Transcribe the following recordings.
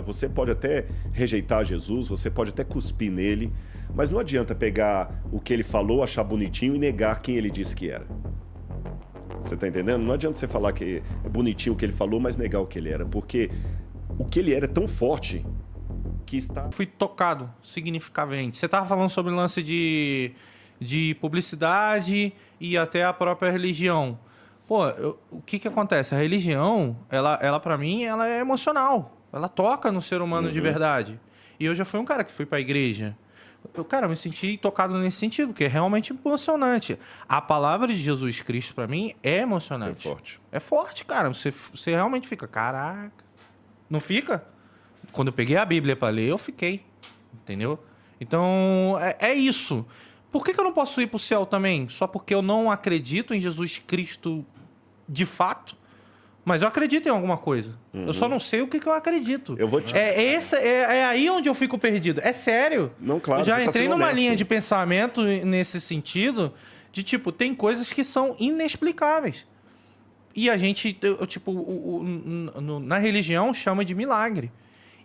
Você pode até rejeitar Jesus, você pode até cuspir nele, mas não adianta pegar o que ele falou, achar bonitinho e negar quem ele disse que era. Você tá entendendo? Não adianta você falar que é bonitinho o que ele falou, mas negar o que ele era, porque o que ele era é tão forte que está... Fui tocado significativamente. Você estava falando sobre o lance de publicidade e até a própria religião. Pô, o que acontece? A religião, ela para mim, ela é emocional. Ela toca no ser humano de verdade. E eu já fui um cara que fui pra igreja. Eu me senti tocado nesse sentido, porque é realmente emocionante. A palavra de Jesus Cristo, pra mim, é emocionante. É forte. É forte, cara. Você realmente fica, caraca. Não fica? Quando eu peguei a Bíblia pra ler, eu fiquei. Entendeu? Então, é isso. Por que eu não posso ir pro céu também? Só porque eu não acredito em Jesus Cristo de fato? Mas eu acredito em alguma coisa. Eu só não sei o que eu acredito. Eu vou te... É aí onde eu fico perdido. É sério. Não, claro, Eu já você tá entrei sendo numa honesto. linha de pensamento nesse sentido de, tipo, tem coisas que são inexplicáveis. E a gente, na religião, chama de milagre.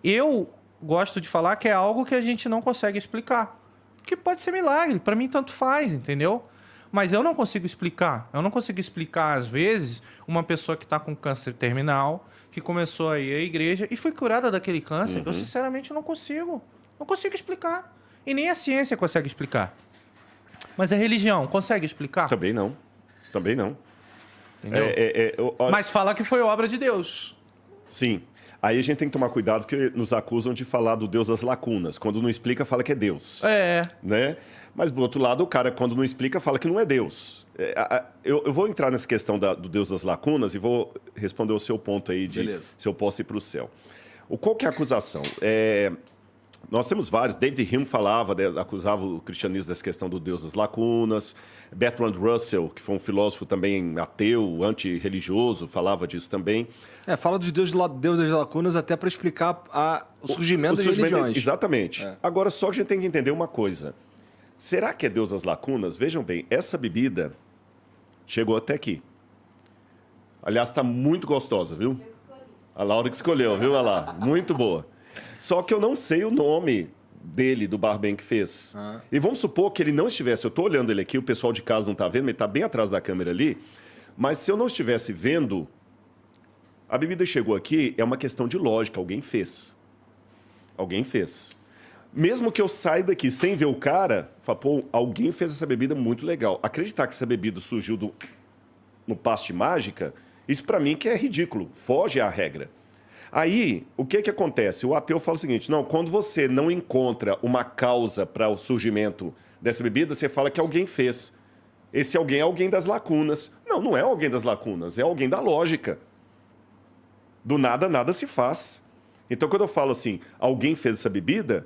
Eu gosto de falar que é algo que a gente não consegue explicar. Que pode ser milagre. Pra mim, tanto faz, entendeu? Mas eu não consigo explicar. Eu não consigo explicar, às vezes, uma pessoa que está com câncer terminal, que começou a ir à igreja e foi curada daquele câncer. Eu, sinceramente, não consigo. Não consigo explicar. E nem a ciência consegue explicar. Mas a religião consegue explicar? Também não. Também não. Entendeu? Mas fala que foi obra de Deus. Sim. Aí a gente tem que tomar cuidado porque nos acusam de falar do Deus das lacunas. Quando não explica, fala que é Deus. Né? Mas, do outro lado, o cara, quando não explica, fala que não é Deus. Eu vou entrar nessa questão do Deus das lacunas e vou responder o seu ponto aí de se eu posso ir para o céu. Qual que é a acusação? Nós temos vários. David Hume acusava o cristianismo dessa questão do Deus das lacunas. Bertrand Russell, que foi um filósofo também ateu, antirreligioso, falava disso também. Fala dos Deus das lacunas até para explicar o surgimento das religiões. Exatamente. Agora, só que a gente tem que entender uma coisa. Será que é Deus das lacunas? Vejam bem, essa bebida chegou até aqui. Aliás, está muito gostosa, viu? A Laura que escolheu, viu? Olha lá, muito boa. Só que eu não sei o nome dele, do barman que fez. E vamos supor que ele não estivesse... Eu estou olhando ele aqui, o pessoal de casa não está vendo, ele está bem atrás da câmera ali. Mas se eu não estivesse vendo, a bebida chegou aqui, é uma questão de lógica, alguém fez. Alguém fez. Mesmo que eu saia daqui sem ver o cara, falo, pô, alguém fez essa bebida muito legal. Acreditar que essa bebida surgiu no passe de mágica, isso para mim que é ridículo, foge à regra. Aí, o que acontece? O ateu fala o seguinte, não, quando você não encontra uma causa para o surgimento dessa bebida, você fala que alguém fez. Esse alguém é alguém das lacunas. Não, não é alguém das lacunas, é alguém da lógica. Do nada, nada se faz. Então, quando eu falo assim, alguém fez essa bebida,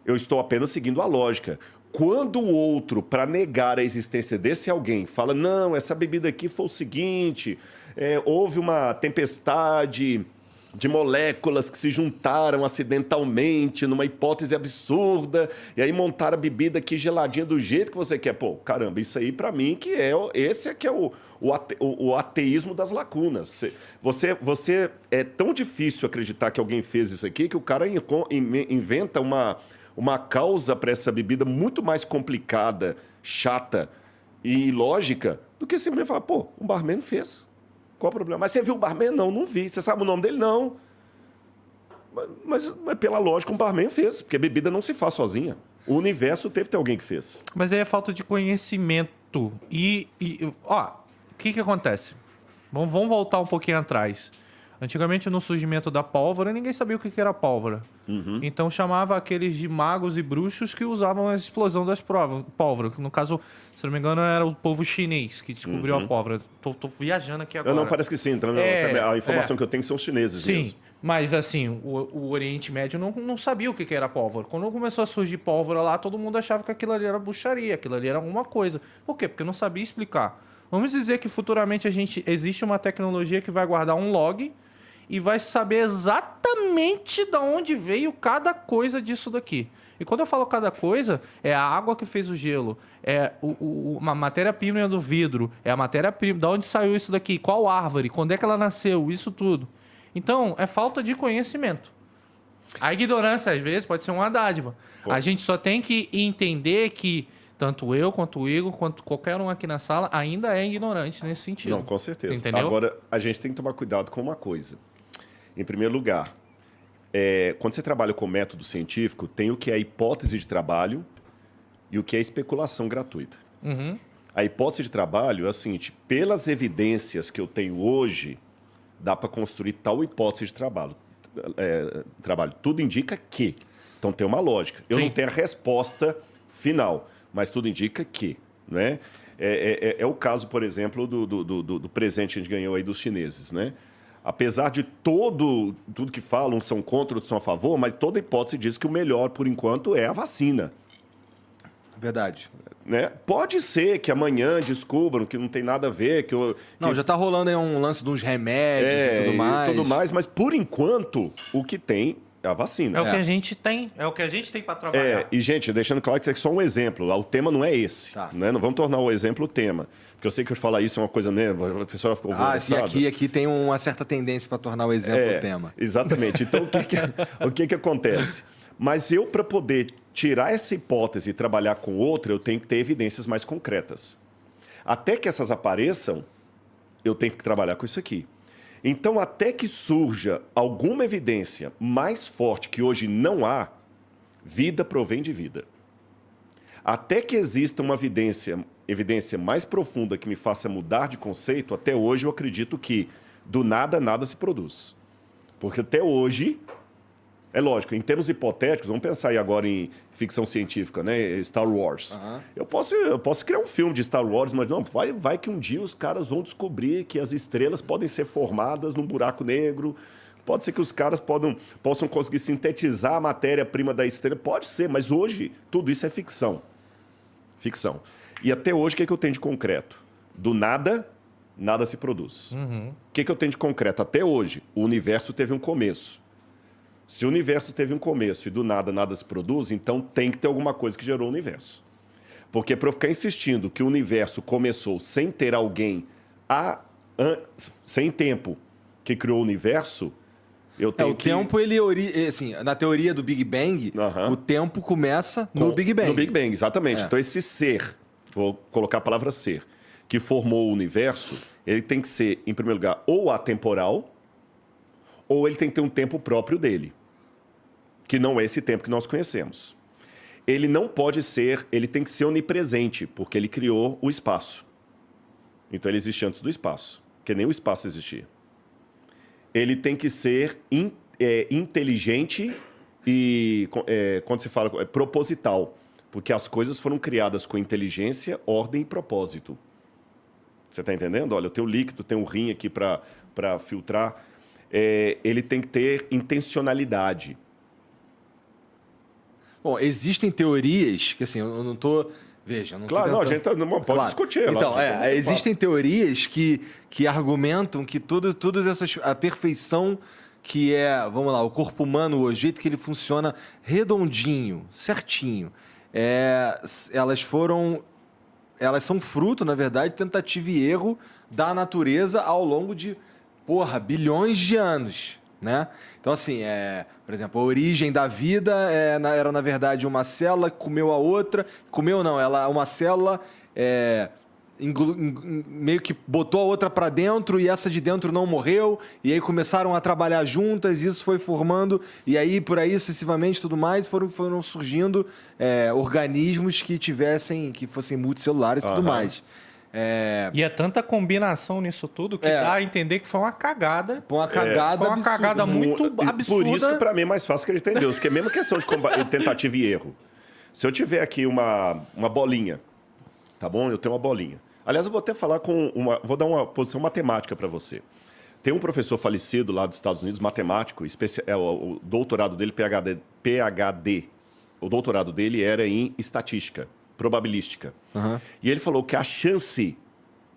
eu estou apenas seguindo a lógica. Quando o outro, para negar a existência desse alguém, fala, não, essa bebida aqui foi o seguinte, houve uma tempestade de moléculas que se juntaram acidentalmente numa hipótese absurda, e aí montaram a bebida aqui geladinha do jeito que você quer. Pô, caramba, isso aí para mim que esse é que é o ateísmo das lacunas. Você é tão difícil acreditar que alguém fez isso aqui que o cara inventa uma causa para essa bebida muito mais complicada, chata e ilógica do que simplesmente falar, pô, o barman fez. Qual o problema? Mas você viu o barman? Não, não vi. Você sabe o nome dele? Não. Mas pela lógica, um barman fez, porque a bebida não se faz sozinha. O universo teve que ter alguém que fez. Mas aí é falta de conhecimento. O que acontece? Vamos voltar um pouquinho atrás. Antigamente, no surgimento da pólvora, ninguém sabia o que era pólvora. Então, chamava aqueles de magos e bruxos que usavam a explosão das pólvoras. No caso, se não me engano, era o povo chinês que descobriu a pólvora. Tô viajando aqui agora. Não, parece que sim. A informação que eu tenho são os chineses mesmo. Sim, mas assim, o Oriente Médio não sabia o que era pólvora. Quando começou a surgir pólvora lá, todo mundo achava que aquilo ali era bruxaria, aquilo ali era alguma coisa. Por quê? Porque não sabia explicar. Vamos dizer que futuramente existe uma tecnologia que vai guardar um log e vai saber exatamente de onde veio cada coisa disso daqui. E quando eu falo cada coisa, é a água que fez o gelo, é uma matéria-prima do vidro, é a matéria-prima, de onde saiu isso daqui, qual árvore, quando é que ela nasceu, isso tudo. Então, é falta de conhecimento. A ignorância, às vezes, pode ser uma dádiva. Pô. A gente só tem que entender que tanto eu, quanto o Igor, quanto qualquer um aqui na sala, ainda é ignorante nesse sentido. Não, com certeza. Entendeu? Agora, a gente tem que tomar cuidado com uma coisa. Em primeiro lugar, quando você trabalha com método científico, tem o que é a hipótese de trabalho e o que é especulação gratuita. Uhum. A hipótese de trabalho é a seguinte: pelas evidências que eu tenho hoje, dá para construir tal hipótese de trabalho. Tudo indica que. Então tem uma lógica. Eu Sim. não tenho a resposta final, mas tudo indica que. Né? É o caso, por exemplo, do presente que a gente ganhou aí dos chineses. Né? Apesar de tudo que falam, são contra, outros são a favor, mas toda hipótese diz que o melhor, por enquanto, é a vacina. Verdade. Né? Pode ser que amanhã descubram que não tem nada a ver, Não, já tá rolando aí um lance de uns remédios e tudo mais. mas por enquanto o que tem é a vacina. É o que a gente tem. É o que a gente tem para trabalhar. E, gente, deixando claro que isso aqui é só um exemplo. O tema não é esse. Tá. Né? Não vamos tornar o exemplo o tema. Porque eu sei que eu falar isso é uma coisa mesmo, a pessoa ficou e aqui tem uma certa tendência para tornar o exemplo o tema. Exatamente. Então, o que acontece? Mas eu, para poder tirar essa hipótese e trabalhar com outra, eu tenho que ter evidências mais concretas. Até que essas apareçam, eu tenho que trabalhar com isso aqui. Então, até que surja alguma evidência mais forte que hoje não há, vida provém de vida. Até que exista uma evidência mais profunda que me faça mudar de conceito, até hoje eu acredito que do nada, nada se produz. Porque até hoje, é lógico, em termos hipotéticos, vamos pensar aí agora em ficção científica, né? Star Wars. Uhum. Eu posso criar um filme de Star Wars, mas não, vai que um dia os caras vão descobrir que as estrelas podem ser formadas num buraco negro. Pode ser que os caras possam conseguir sintetizar a matéria-prima da estrela. Pode ser, mas hoje tudo isso é ficção. Ficção. E até hoje, o que eu tenho de concreto? Do nada, nada se produz. Uhum. O que eu tenho de concreto? Até hoje, o universo teve um começo. Se o universo teve um começo e do nada, nada se produz, então tem que ter alguma coisa que gerou o universo. Porque para eu ficar insistindo que o universo começou sem ter alguém sem tempo que criou o universo, eu tenho que... tempo, assim, na teoria do Big Bang, o tempo começa no Big Bang. No Big Bang, exatamente. Então esse ser, vou colocar a palavra ser, que formou o universo, ele tem que ser, em primeiro lugar, ou atemporal, ou ele tem que ter um tempo próprio dele, que não é esse tempo que nós conhecemos. Ele não pode ser, ele tem que ser onipresente, porque ele criou o espaço. Então ele existe antes do espaço, porque nem o espaço existia. Ele tem que ser inteligente e, quando se fala, proposital, porque as coisas foram criadas com inteligência, ordem e propósito. Você está entendendo? Olha, eu tenho líquido, tenho um rim aqui para filtrar. Ele tem que ter intencionalidade. Bom, existem teorias que, assim, eu não estou... Veja, não claro, tô não, tentando... a gente pode discutir. Então, existem teorias que argumentam que todas essas... A perfeição que vamos lá, o corpo humano, o jeito que ele funciona redondinho, certinho, elas são fruto, na verdade, de tentativa e erro da natureza ao longo de, bilhões de anos, né? Então, assim, por exemplo, a origem da vida era, na verdade, uma célula que comeu a outra. Comeu não, uma célula meio que botou a outra para dentro e essa de dentro não morreu. E aí começaram a trabalhar juntas, isso foi formando. E aí, por aí, sucessivamente, tudo mais, foram surgindo organismos que fossem multicelulares e tudo mais. E é tanta combinação nisso tudo que dá a entender que foi uma cagada. Foi uma cagada muito absurda. Por isso que para mim é mais fácil acreditar em Deus. Porque é a mesma questão de tentativa e erro. Se eu tiver aqui uma bolinha, tá bom? Eu tenho uma bolinha. Aliás, eu vou até falar vou dar uma posição matemática para você. Tem um professor falecido lá dos Estados Unidos, matemático, o doutorado dele, PhD. O doutorado dele era em estatística, probabilística. Uhum. E ele falou que a chance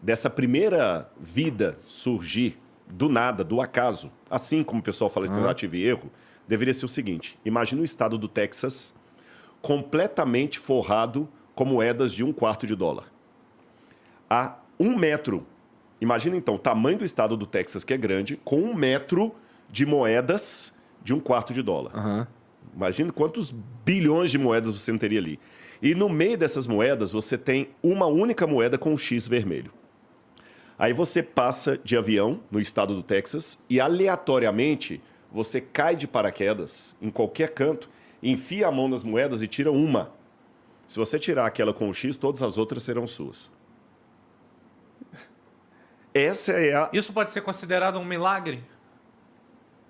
dessa primeira vida surgir do nada, do acaso, assim como o pessoal fala de tentativa e erro, deveria ser o seguinte: imagina o estado do Texas completamente forrado com moedas de $0,25. A 1 metro. Imagina então o tamanho do estado do Texas, que é grande, com 1 metro de moedas de $0,25. Aham. Imagina quantos bilhões de moedas você não teria ali. E no meio dessas moedas, você tem uma única moeda com um X vermelho. Aí você passa de avião no estado do Texas e, aleatoriamente, você cai de paraquedas em qualquer canto, enfia a mão nas moedas e tira uma. Se você tirar aquela com o X, todas as outras serão suas. Essa é a... Isso pode ser considerado um milagre?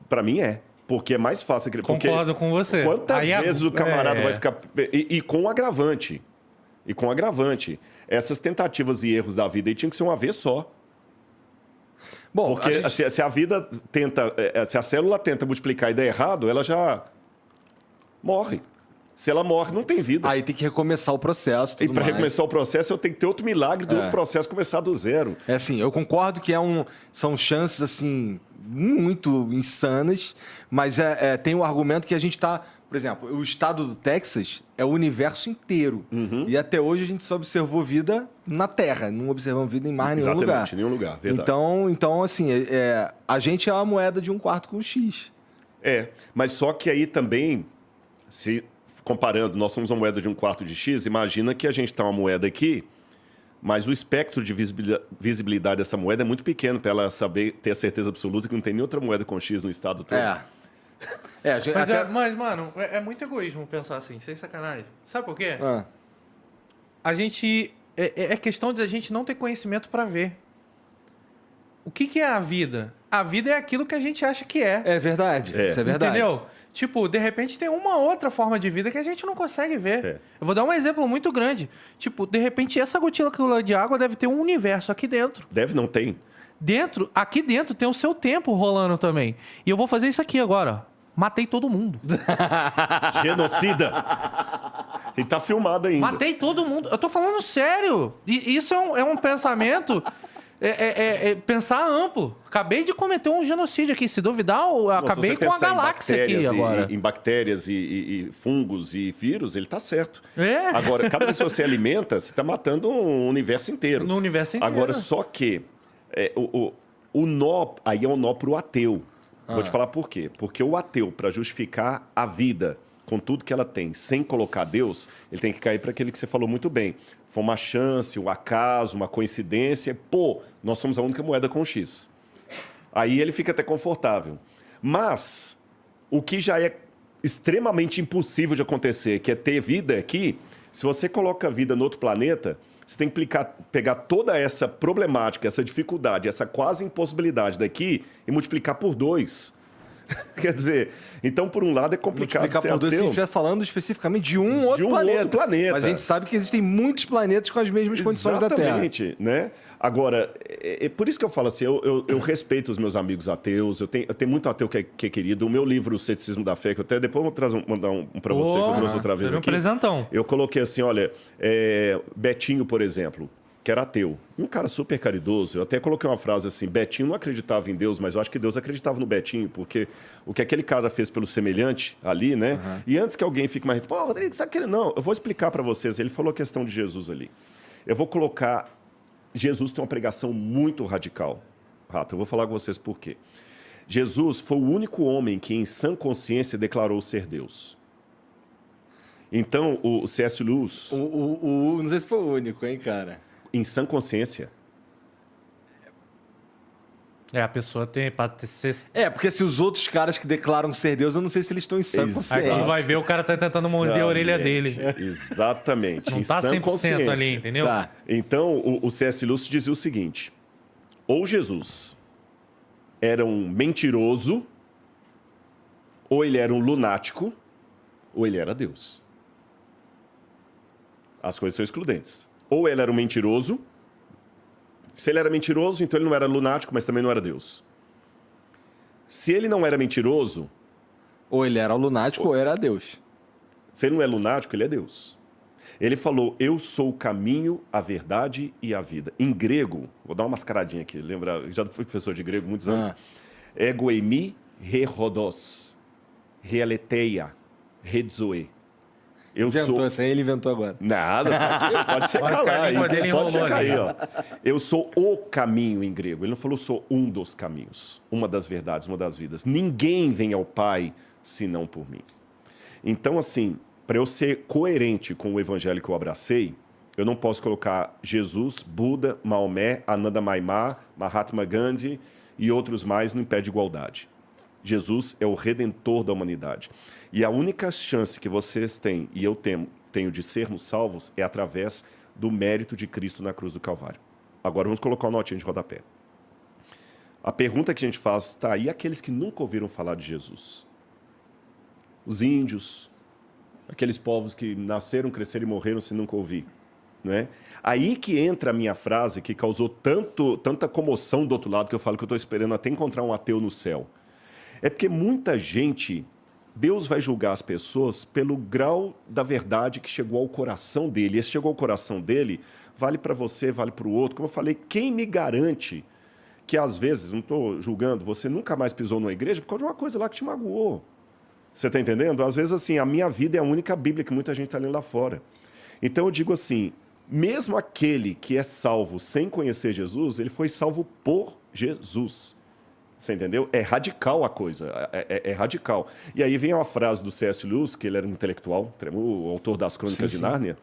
Pra mim é. Porque é mais fácil... Concordo com você. Quantas Aí vezes o camarada vai ficar... E com agravante. E com agravante. Essas tentativas e erros da vida aí tinham que ser uma vez só. Bom, Porque se a vida tenta... Se a célula tenta multiplicar e der errado, ela já morre. Se ela morre, não tem vida. aí tem que recomeçar o processo. E Tudo para mais. recomeçar o processo, eu tenho que ter outro milagre do outro processo começar do zero. É assim, eu concordo que são chances, assim, muito insanas, mas tem um argumento que a gente está... Por exemplo, o estado do Texas é o universo inteiro. E até hoje a gente só observou vida na Terra, não observamos vida em mais nenhum lugar. Exatamente, em nenhum lugar, verdade. Então assim, a gente é uma moeda de $0,25 com X. Mas só que aí também, se comparando, nós somos uma moeda de $0,25 de X, imagina que a gente está uma moeda aqui, mas o espectro de visibilidade dessa moeda é muito pequeno para ela saber, ter a certeza absoluta que não tem nem outra moeda com X no estado todo. Mas, mano, é muito egoísmo pensar assim, sem sacanagem. Sabe por quê? Ah, A gente... É questão de a gente não ter conhecimento para ver. O que é a vida? A vida é aquilo que a gente acha que é. é verdade, isso é verdade. Entendeu? Tipo, de repente tem uma outra forma de vida que a gente não consegue ver. É. Eu vou dar um exemplo muito grande. Tipo, de repente essa gotícula de água deve ter um universo aqui dentro. Não tem. Aqui dentro tem o seu tempo rolando também. E eu vou fazer isso aqui agora. Matei todo mundo. Genocida. E tá filmado ainda. Matei todo mundo. Eu tô falando sério. E isso é um pensamento... pensar amplo. Acabei de cometer um genocídio aqui. Se duvidar, eu acabei com a galáxia aqui agora. Em bactérias e fungos e vírus, ele tá certo. É. Agora, cada vez que você alimenta, você tá matando um universo inteiro. No universo inteiro. Agora, só que o nó, aí é um nó pro ateu. Vou te falar por quê. Porque o ateu, para justificar a vida com tudo que ela tem, sem colocar Deus, ele tem que cair para aquele que você falou muito bem. Foi uma chance, um acaso, uma coincidência. Pô, nós somos a única moeda com X. Aí ele fica até confortável. Mas o que já é extremamente impossível de acontecer, que é ter vida aqui, se você coloca a vida no outro planeta, você tem que pegar toda essa problemática, essa dificuldade, essa quase impossibilidade daqui e multiplicar por 2. Quer dizer, então, por um lado, é complicado Multiplicar ser por 2 se a ateu. gente estiver falando especificamente de um outro planeta. Mas a gente sabe que existem muitos planetas com as mesmas condições da Terra. Exatamente, né? Agora, é por isso que eu falo assim, eu respeito os meus amigos ateus, eu tenho muito ateu que é querido. O meu livro, O Ceticismo da Fé, que eu até depois vou mandar um para você, que eu trouxe outra vez aqui. Presentão. Eu coloquei assim, olha, Betinho, por exemplo, que era ateu, um cara super caridoso. Eu até coloquei uma frase assim, Betinho não acreditava em Deus, mas eu acho que Deus acreditava no Betinho, porque o que aquele cara fez pelo semelhante ali, né? E antes que alguém fique mais... Pô, Rodrigo, você tá querendo? Não, eu vou explicar para vocês. Ele falou a questão de Jesus ali. Eu vou colocar... Jesus tem uma pregação muito radical. Rato, eu vou falar com vocês por quê. Jesus foi o único homem que, em sã consciência, declarou ser Deus. Então, o C.S. Lewis... Não sei se foi o único, hein, cara? Em sã consciência. A pessoa tem pra ser... Porque se os outros caras que declaram ser Deus, eu não sei se eles estão em sã consciência. Aí vai ver, o cara tá tentando morder a orelha dele. Exatamente. Não tá 100% ali, entendeu? Tá. Então, o C.S. Lewis dizia o seguinte, ou Jesus era um mentiroso, ou ele era um lunático, ou ele era Deus. As coisas são excludentes. Ou ele era um mentiroso. Se ele era mentiroso, então ele não era lunático, mas também não era Deus. Se ele não era mentiroso... Ou ele era lunático ou era Deus. Se ele não é lunático, ele é Deus. Ele falou, eu sou o caminho, a verdade e a vida. Em grego, vou dar uma mascaradinha aqui, lembra? Já fui professor de grego muitos anos. Ego eimi re rhodos, realetheia, redzoe. Inventou essa aí, ele inventou agora. Nada, pode checar Mas que a lá. língua dele Pode enrolou checar ali. aí, ó. Eu sou o caminho em grego. Ele não falou sou um dos caminhos, uma das verdades, uma das vidas. Ninguém vem ao Pai senão por mim. Então, assim, para eu ser coerente com o evangelho que eu abracei, eu não posso colocar Jesus, Buda, Maomé, Ananda Maimá, Mahatma Gandhi e outros mais no pé de igualdade. Jesus é o redentor da humanidade. E a única chance que vocês têm, e eu tenho de sermos salvos, é através do mérito de Cristo na cruz do Calvário. Agora vamos colocar uma notinha de rodapé. A pergunta que a gente faz, tá, e aqueles que nunca ouviram falar de Jesus? Os índios, aqueles povos que nasceram, cresceram e morreram sem nunca ouvir. Não é? Aí que entra a minha frase que causou tanta comoção do outro lado, que eu falo que eu estou esperando até encontrar um ateu no céu. É porque muita gente, Deus vai julgar as pessoas pelo grau da verdade que chegou ao coração dele. E esse chegou ao coração dele, vale para você, vale para o outro. Como eu falei, quem me garante que às vezes, não estou julgando, você nunca mais pisou numa igreja por causa de uma coisa lá que te magoou? Você está entendendo? Às vezes, assim, a minha vida é a única Bíblia que muita gente está lendo lá fora. Então eu digo assim, mesmo aquele que é salvo sem conhecer Jesus, ele foi salvo por Jesus. Você entendeu? É radical a coisa, é radical. E aí vem uma frase do C.S. Lewis, que ele era um intelectual, o autor das Crônicas de Nárnia,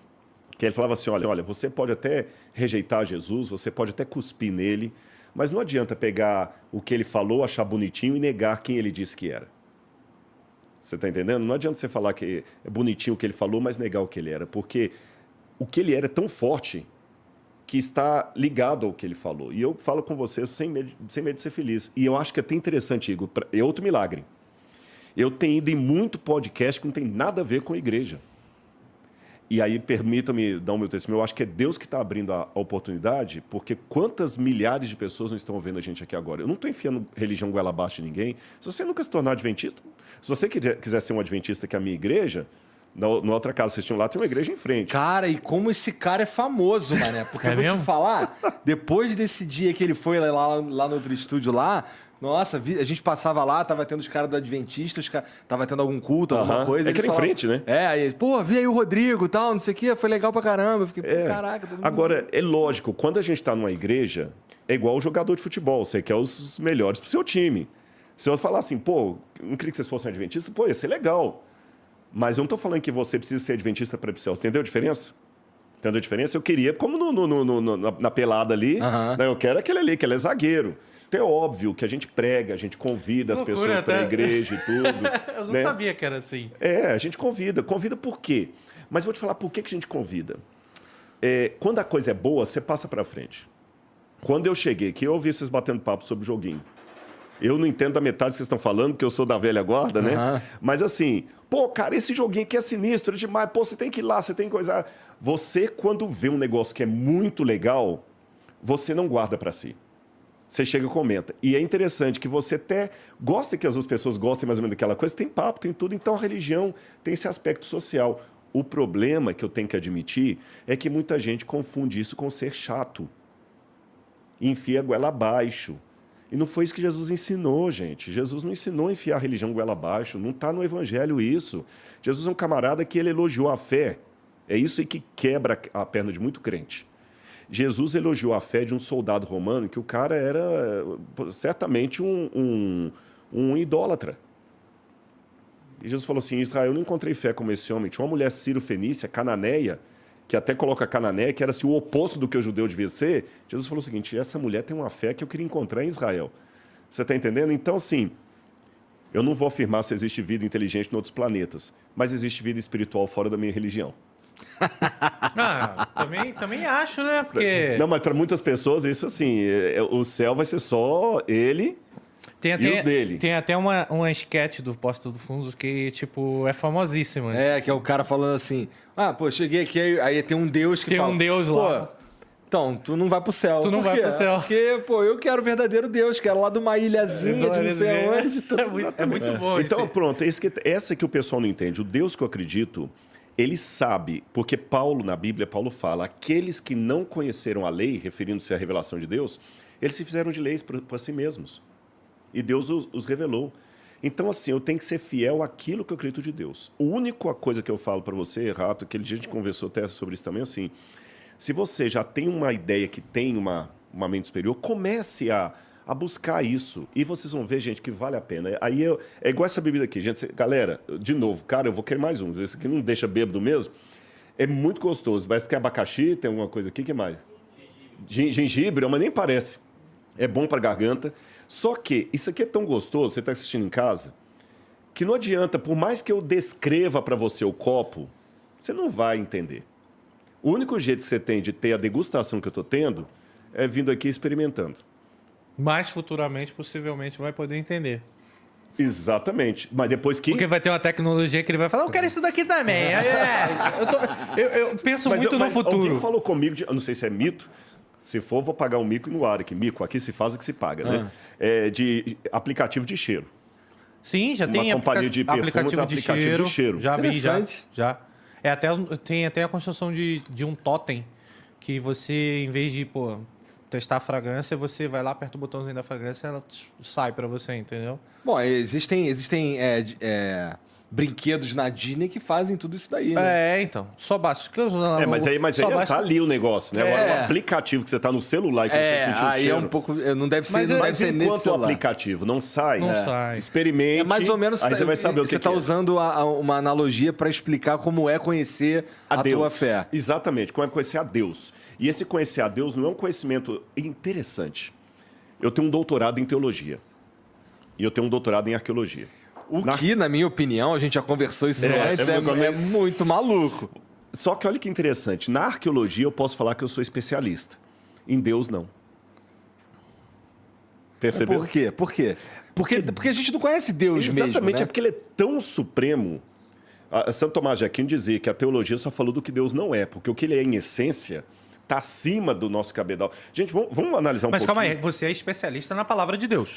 que ele falava assim, olha, você pode até rejeitar Jesus, você pode até cuspir nele, mas não adianta pegar o que ele falou, achar bonitinho e negar quem ele disse que era. Você está entendendo? Não adianta você falar que é bonitinho o que ele falou, mas negar o que ele era, porque o que ele era é tão forte que está ligado ao que ele falou. E eu falo com vocês sem medo de ser feliz. E eu acho que é até interessante, Igor, é outro milagre. Eu tenho ido em muito podcast que não tem nada a ver com a igreja. E aí, permita-me dar o meu testemunho, eu acho que é Deus que está abrindo a oportunidade, porque quantas milhares de pessoas não estão ouvindo a gente aqui agora? Eu não estou enfiando religião goela abaixo de ninguém. Se você nunca se tornar adventista, se você quiser ser um adventista que é a minha igreja, na outra casa que vocês tinham lá, tem uma igreja em frente. Cara, e como esse cara é famoso, mané. Porque É eu vou mesmo? te falar, depois desse dia que ele foi lá no outro estúdio lá, nossa, a gente passava lá, tava tendo os caras do Adventista, tava tendo algum culto, alguma coisa. É que era em frente, né? Aí, pô, vi aí o Rodrigo e tal, não sei o quê, foi legal pra caramba. Eu fiquei, pô, caraca. Todo mundo... Agora, é lógico, quando a gente está numa igreja, é igual o jogador de futebol, você quer os melhores pro seu time. Se eu falar assim, pô, não queria que vocês fossem adventistas, pô, ia ser legal. Mas eu não estou falando que você precisa ser adventista para ir pro céu. Você entendeu a diferença? Entendeu a diferença? Eu queria, como na pelada ali, né, eu quero aquele ali, que ele é zagueiro. Então é óbvio que a gente prega, a gente convida as pessoas para a igreja e tudo. Eu não né? sabia que era assim. A gente convida. Convida por quê? Mas vou te falar por que a gente convida. Quando a coisa é boa, você passa para frente. Quando eu cheguei aqui, eu ouvi vocês batendo papo sobre o joguinho. Eu não entendo a metade que vocês estão falando, porque eu sou da velha guarda, né? Mas assim, pô, cara, esse joguinho aqui é sinistro demais. Pô, você tem que ir lá, você tem que coisar. Você, quando vê um negócio que é muito legal, você não guarda para si. Você chega e comenta. E é interessante que você até gosta que as outras pessoas gostem mais ou menos daquela coisa, tem papo, tem tudo. Então a religião tem esse aspecto social. O problema que eu tenho que admitir é que muita gente confunde isso com ser chato. E enfia a goela abaixo. E não foi isso que Jesus ensinou, gente. Jesus não ensinou a enfiar a religião goela abaixo. Não está no evangelho isso. Jesus é um camarada que ele elogiou a fé. É isso aí que quebra a perna de muito crente. Jesus elogiou a fé de um soldado romano que o cara era certamente um idólatra. E Jesus falou assim, em Israel eu não encontrei fé como esse homem. Tinha uma mulher sírio-fenícia, cananeia, que até coloca cananeia, que era assim, o oposto do que o judeu devia ser. Jesus falou o seguinte, essa mulher tem uma fé que eu queria encontrar em Israel. Você está entendendo? Então, assim, eu não vou afirmar se existe vida inteligente em outros planetas, mas existe vida espiritual fora da minha religião. Também acho, né? Porque... Não, mas para muitas pessoas, isso assim, o céu vai ser só ele e os dele. Tem até uma sketch do Porta do Fundo que, tipo, é famosíssima. Que é o cara falando assim, pô, cheguei aqui, aí tem um Deus que tem fala... um Deus lá. Pô, então, tu não vai pro céu. Tu não Por vai quê? pro céu. Porque, pô, eu quero o verdadeiro Deus, quero lá de uma ilhazinha de não sei onde. É muito bom Então, isso. pronto, essa que o pessoal não entende. O Deus que eu acredito, ele sabe, porque Paulo, na Bíblia, Paulo fala, aqueles que não conheceram a lei, referindo-se à revelação de Deus, eles se fizeram de leis para si mesmos. E Deus os revelou. Então, assim, eu tenho que ser fiel àquilo que eu acredito de Deus. A única coisa que eu falo para você, Rato, aquele dia a gente conversou até sobre isso também, assim, se você já tem uma ideia que tem uma mente superior, comece a buscar isso. E vocês vão ver, gente, que vale a pena. Aí é igual essa bebida aqui, gente. Galera, de novo, cara, eu vou querer mais um. Esse aqui não deixa bêbado mesmo. É muito gostoso. Parece que é abacaxi, tem alguma coisa aqui, o que mais? Gengibre, mas nem parece. É bom para garganta. Só que isso aqui é tão gostoso, você está assistindo em casa, que não adianta, por mais que eu descreva para você o copo, você não vai entender. O único jeito que você tem de ter a degustação que eu estou tendo é vindo aqui experimentando. Mas futuramente, possivelmente, vai poder entender. Exatamente. Mas depois que... Porque vai ter uma tecnologia que ele vai falar, eu quero isso daqui também. Eu penso muito no futuro. Alguém falou comigo, eu não sei se é mito, se for, vou pagar um mico no ar aqui. Mico, aqui se faz o que se paga, né? É de aplicativo de cheiro. Sim, já tem companhia de perfume, aplicativo de cheiro. Já vi, já. Tem até a construção de um totem que você, em vez de testar a fragrância, você vai lá, aperta o botãozinho da fragrância e ela sai pra você, entendeu? Bom, existem brinquedos na Disney que fazem tudo isso daí, né? Então. Só basta. Mas aí tá ali o negócio, né? Agora, o aplicativo que você tá no celular e que você sente o aí cheiro... é um pouco... Não deve ser, não deve Mas ser nesse enquanto o celular. aplicativo não sai, Não sai. experimente, Mais ou menos, aí você vai saber o que você está usando uma analogia para explicar como é conhecer a Deus. tua fé. Exatamente, como é conhecer a Deus. E esse conhecer a Deus não é um conhecimento interessante. Eu tenho um doutorado em teologia. E eu tenho um doutorado em arqueologia. Que, na minha opinião, a gente já conversou isso antes, é muito maluco. Só que olha que interessante. Na arqueologia eu posso falar que eu sou especialista. Em Deus, não. Percebeu? Por quê? Porque a gente não conhece Deus mesmo, Exatamente, né? é porque ele é tão supremo. Santo Tomás de Aquino dizia que a teologia só falou do que Deus não é, porque o que ele é em essência está acima do nosso cabedal. Gente, vamos analisar um pouquinho. Mas calma aí, você é especialista na palavra de Deus.